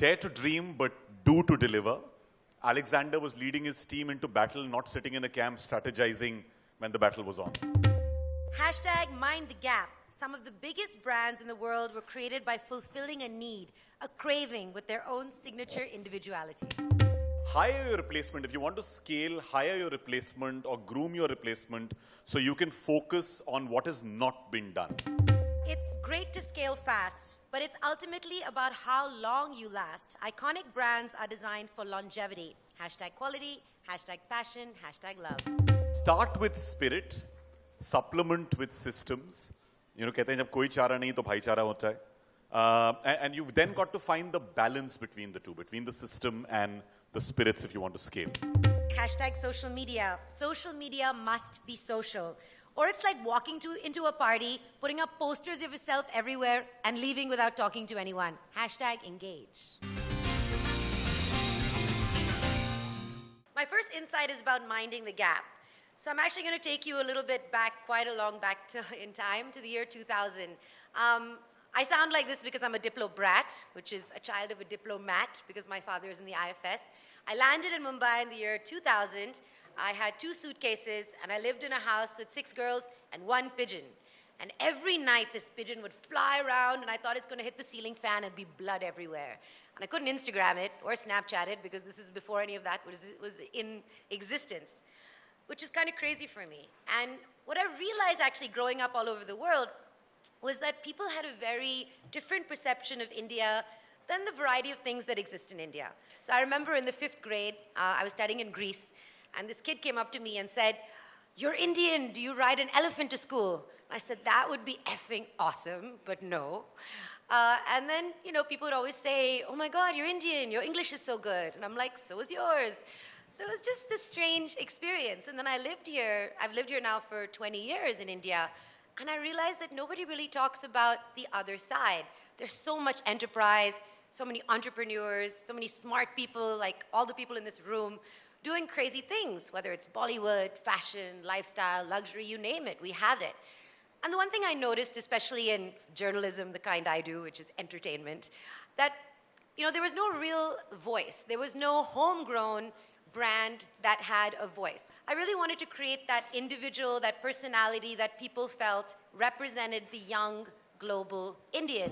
Dare to dream, but do to deliver. Alexander was leading his team into battle, not sitting in a camp strategizing when the battle was on. Hashtag Mind the Gap. Some of the biggest brands in the world were created by fulfilling a need, a craving with their own signature individuality. Hire your replacement. If you want to scale, hire your replacement or groom your replacement so you can focus on what has not been done. It's great to scale fast, but it's ultimately about how long you last. Iconic brands are designed for longevity. Hashtag quality, hashtag passion, hashtag love. Start with spirit, supplement with systems. You know, कहते हैं जब कोई चारा नहीं तो भाईचारा होता है. And you've then got to find the balance between the two, between the system and the spirits if you want to scale. Hashtag social media. Social media must be social. Or it's like walking into a party, putting up posters of yourself everywhere, and leaving without talking to anyone. Hashtag engage. My first insight is about minding the gap. So I'm actually going to take you a little bit back, quite a long back in time, to the year 2000. I sound like this because I'm a diplo brat, which is a child of a diplomat, because my father is in the IFS. I landed in Mumbai in the year 2000. I had 2 suitcases, and I lived in a house with 6 girls and 1 pigeon. And every night, this pigeon would fly around, and I thought it's going to hit the ceiling fan and be blood everywhere. And I couldn't Instagram it or Snapchat it, because this is before any of that was in existence, which is kind of crazy for me. And what I realized, actually, growing up all over the world, was that people had a very different perception of India than the variety of things that exist in India. So I remember in the 5th grade, I was studying in Greece, and this kid came up to me and said, "You're Indian, do you ride an elephant to school?" I said, "That would be effing awesome, but no." And then, you know, people would always say, "Oh my God, you're Indian, your English is so good." And I'm like, "So is yours." So it was just a strange experience. And then I lived here. I've lived here now for 20 years in India. And I realized that nobody really talks about the other side. There's so much enterprise, so many entrepreneurs, so many smart people, like all the people in this room, doing crazy things, whether it's Bollywood, fashion, lifestyle, luxury, you name it, we have it. And the one thing I noticed, especially in journalism, the kind I do, which is entertainment, that, you know, there was no real voice. There was no homegrown brand that had a voice. I really wanted to create that individual, that personality that people felt represented the young, global Indian.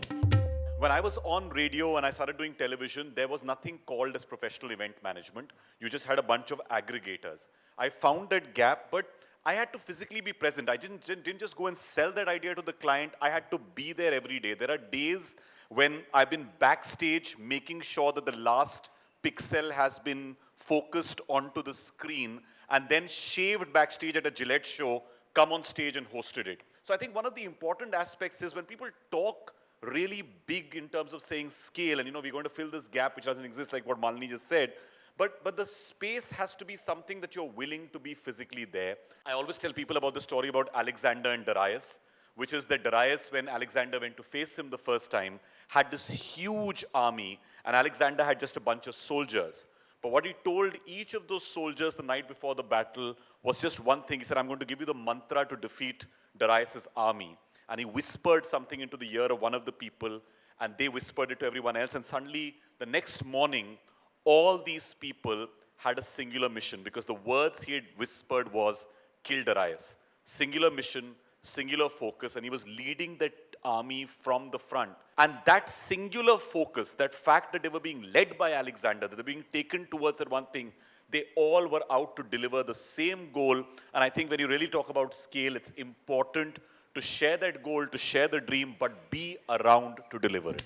When I was on radio and I started doing television, there was nothing called as professional event management. You just had a bunch of aggregators. I found that gap, but I had to physically be present. I didn't just go and sell that idea to the client. I had to be there every day. There are days when I've been backstage making sure that the last pixel has been focused onto the screen and then shaved backstage at a Gillette show, come on stage and hosted it. So I think one of the important aspects is when people talk really big in terms of saying scale, and you know, we're going to fill this gap which doesn't exist, like what Malini just said, but the space has to be something that you're willing to be physically there. I always tell people about the story about Alexander and Darius, which is that Darius, when Alexander went to face him the first time, had this huge army, and Alexander had just a bunch of soldiers. But what he told each of those soldiers the night before the battle was just one thing. He said, "I'm going to give you the mantra to defeat Darius' army." And he whispered something into the ear of one of the people, and they whispered it to everyone else. And suddenly, the next morning, all these people had a singular mission, because the words he had whispered was, "Kill Darius." Singular mission, singular focus, and he was leading that army from the front. And that singular focus, that fact that they were being led by Alexander, that they were being taken towards that one thing, they all were out to deliver the same goal. And I think when you really talk about scale, it's important to share that goal, to share the dream, but be around to deliver it.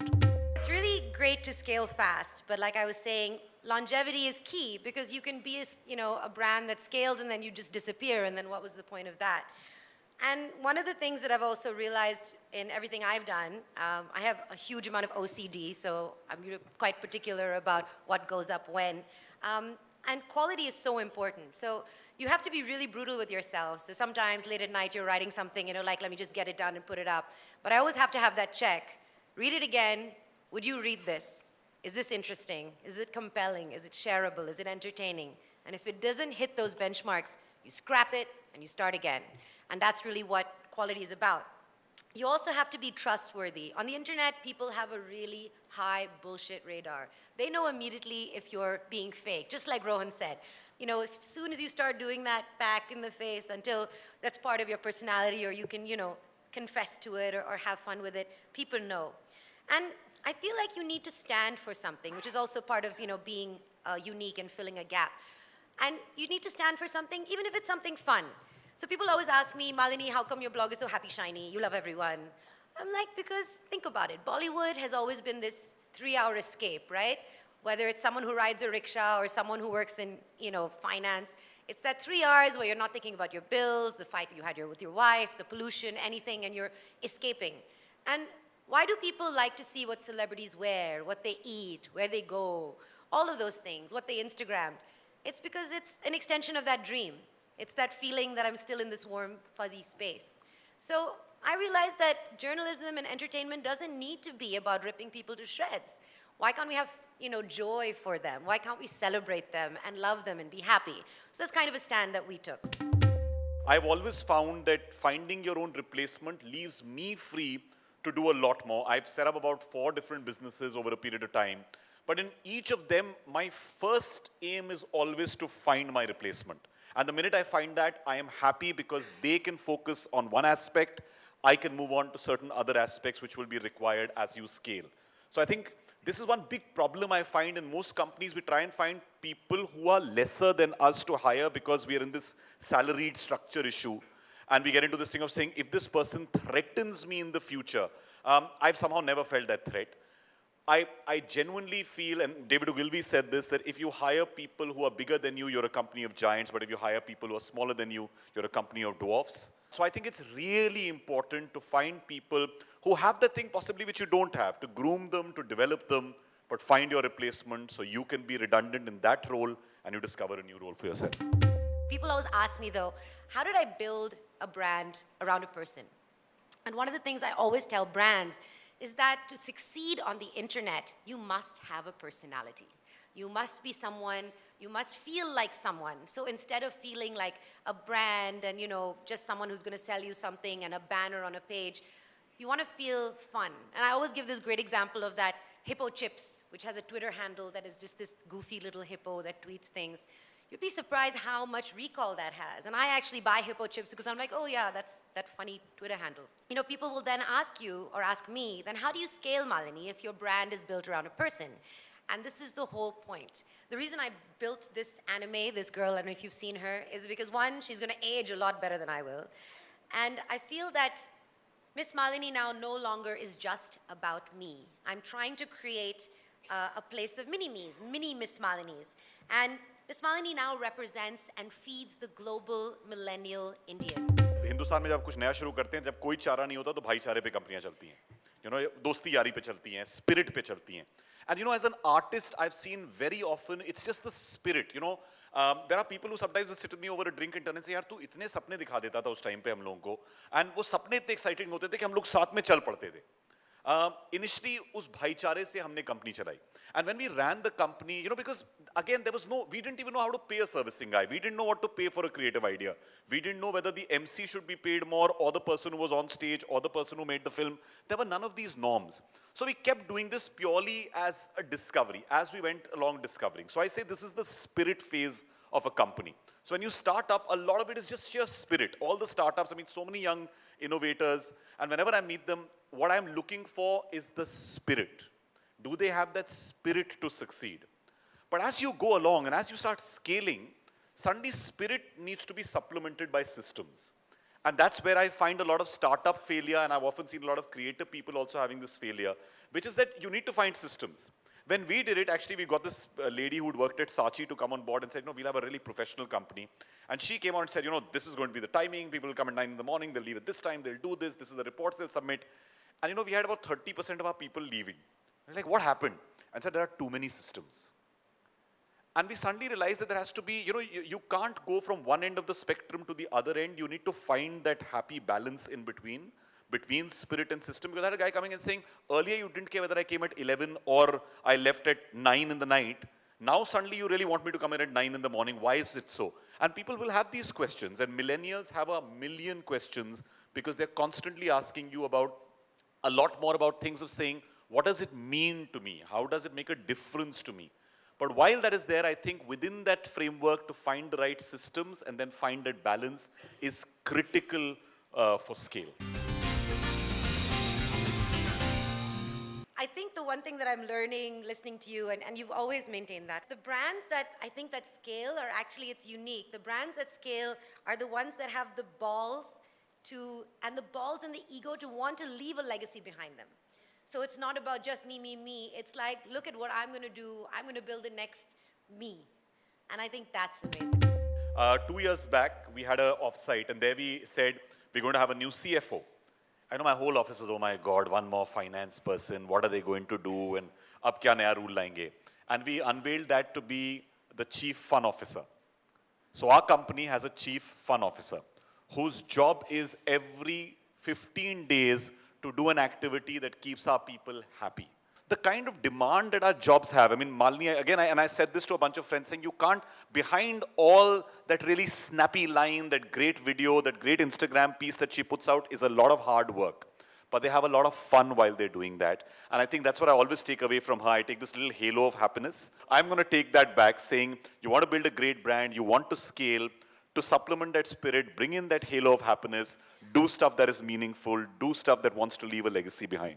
It's really great to scale fast, but like I was saying, longevity is key, because you can be a brand that scales and then you just disappear, and then what was the point of that? And one of the things that I've also realized in everything I've done, I have a huge amount of OCD, so I'm quite particular about what goes up when. And quality is so important. So you have to be really brutal with yourself. So sometimes late at night you're writing something, like, let me just get it done and put it up. But I always have to have that check. Read it again. Would you read this? Is this interesting? Is it compelling? Is it shareable? Is it entertaining? And if it doesn't hit those benchmarks, you scrap it and you start again. And that's really what quality is about. you also have to be trustworthy. On the internet, people have a really high bullshit radar. They know immediately if you're being fake, just like Rohan said. You know, as soon as you start doing that back in the face until that's part of your personality or you can, you know, confess to it or have fun with it, people know. And I feel like you need to stand for something, which is also part of, you know, being unique and filling a gap. And you need to stand for something, even if it's something fun. So people always ask me, Malini, how come your blog is so happy, shiny? You love everyone. I'm like, because think about it. Bollywood has always been this 3-hour escape, right? Whether it's someone who rides a rickshaw or someone who works in, you know, finance. It's that 3 hours where you're not thinking about your bills, the fight you had with your wife, the pollution, anything, and you're escaping. And why do people like to see what celebrities wear, what they eat, where they go, all of those things, what they Instagram? It's because it's an extension of that dream. It's that feeling that I'm still in this warm, fuzzy space. So I realized that journalism and entertainment doesn't need to be about ripping people to shreds. Why can't we have, you know, joy for them? Why can't we celebrate them and love them and be happy? So that's kind of a stand that we took. I've always found that finding your own replacement leaves me free to do a lot more. I've set up about 4 different businesses over a period of time. But in each of them, my first aim is always to find my replacement. And the minute I find that, I am happy because they can focus on one aspect. I can move on to certain other aspects which will be required as you scale. So I think this is one big problem I find in most companies. We try and find people who are lesser than us to hire because we are in this salaried structure issue. And we get into this thing of saying, if this person threatens me in the future, I've somehow never felt that threat. I genuinely feel, and David Ogilvy said this, that if you hire people who are bigger than you, you're a company of giants, but if you hire people who are smaller than you, you're a company of dwarfs. So I think it's really important to find people who have the thing possibly which you don't have, to groom them, to develop them, but find your replacement so you can be redundant in that role and you discover a new role for yourself. People always ask me though, how did I build a brand around a person? And one of the things I always tell brands is that to succeed on the internet, you must have a personality. You must be someone, you must feel like someone. So instead of feeling like a brand and, you know, just someone who's gonna sell you something and a banner on a page, you wanna feel fun. And I always give this great example of that Hippo Chips, which has a Twitter handle that is just this goofy little hippo that tweets things. You'd be surprised how much recall that has. And I actually buy Hippo Chips because I'm like, oh yeah, that's that funny Twitter handle. You know, people will then ask you or ask me, then how do you scale, Malini, if your brand is built around a person? And this is the whole point. The reason I built this anime, this girl, I don't know if you've seen her, is because one, she's gonna age a lot better than I will. And I feel that Miss Malini now no longer is just about me. I'm trying to create a place of mini-me's, mini Miss Malinis. And Miss Malini now represents and feeds the global millennial Indian. Hindustan में जब कुछ नया शुरू करते हैं, जब कोई चारा नहीं होता तो भाईचारे पे कंपनियां चलती हैं. You know, दोस्ती यारी पे चलती हैं, spirit पे चलती हैं. And you know, as an artist, I've seen very often, it's just the spirit, you know. There are people who sometimes will sit with me over a drink and turn and say, यार तू इतने सपने दिखा देता था उस time पे हम लोगों को. And वो सपने इतने exciting होते थे कि हम लोग साथ में चल पड़ते थे. Initially, उस भाईचारे से हमने company चलाई. And when we ran the company, you know, because again, we didn't even know how to pay a servicing guy. We didn't know what to pay for a creative idea. We didn't know whether the MC should be paid more or the person who was on stage or the person who made the film. There were none of these norms. So we kept doing this purely as a discovery, as we went along discovering. So I say this is the spirit phase of a company. So when you start up, a lot of it is just sheer spirit. All the startups, I mean, so many young innovators, and whenever I meet them, what I'm looking for is the spirit. Do they have that spirit to succeed? But as you go along and as you start scaling, suddenly spirit needs to be supplemented by systems. And that's where I find a lot of startup failure, and I've often seen a lot of creative people also having this failure, which is that you need to find systems. When we did it, actually, we got this lady who'd worked at Saatchi to come on board and said, no, we'll have a really professional company. And she came out and said, you know, this is going to be the timing. People will come at 9 in the morning. They'll leave at this time. They'll do this. This is the reports they'll submit. And, you know, we had about 30% of our people leaving. I was like, what happened? And said, there are too many systems. And we suddenly realized that there has to be, you know, you can't go from one end of the spectrum to the other end. You need to find that happy balance in between spirit and system. Because I had a guy coming and saying, earlier you didn't care whether I came at 11 or I left at 9 in the night. Now suddenly you really want me to come in at 9 in the morning. Why is it so? And people will have these questions. And millennials have a million questions because they're constantly asking you about a lot more about things of saying, what does it mean to me? How does it make a difference to me? But while that is there, I think within that framework to find the right systems and then find that balance is critical for scale. I think the one thing that I'm learning listening to you, and you've always maintained that, the brands that I think that scale are actually, it's unique. The brands that scale are the ones that have the balls and the ego to want to leave a legacy behind them. So it's not about just me, me, me. It's like, look at what I'm going to do. I'm going to build the next me. And I think that's amazing. 2 years back, we had an offsite, and there we said, we're going to have a new CFO. I know my whole office was, oh my God, one more finance person. What are they going to do? And ab kya naya rule laenge? And we unveiled that to be the chief fun officer. So our company has a chief fun officer whose job is every 15 days to do an activity that keeps our people happy. The kind of demand that our jobs have, I mean, Malini, again, and I said this to a bunch of friends, saying you can't, behind all that really snappy line, that great video, that great Instagram piece that she puts out is a lot of hard work. But they have a lot of fun while they're doing that. And I think that's what I always take away from her. I take this little halo of happiness. I'm going to take that back, saying you want to build a great brand, you want to scale, to supplement that spirit, bring in that halo of happiness, do stuff that is meaningful, do stuff that wants to leave a legacy behind.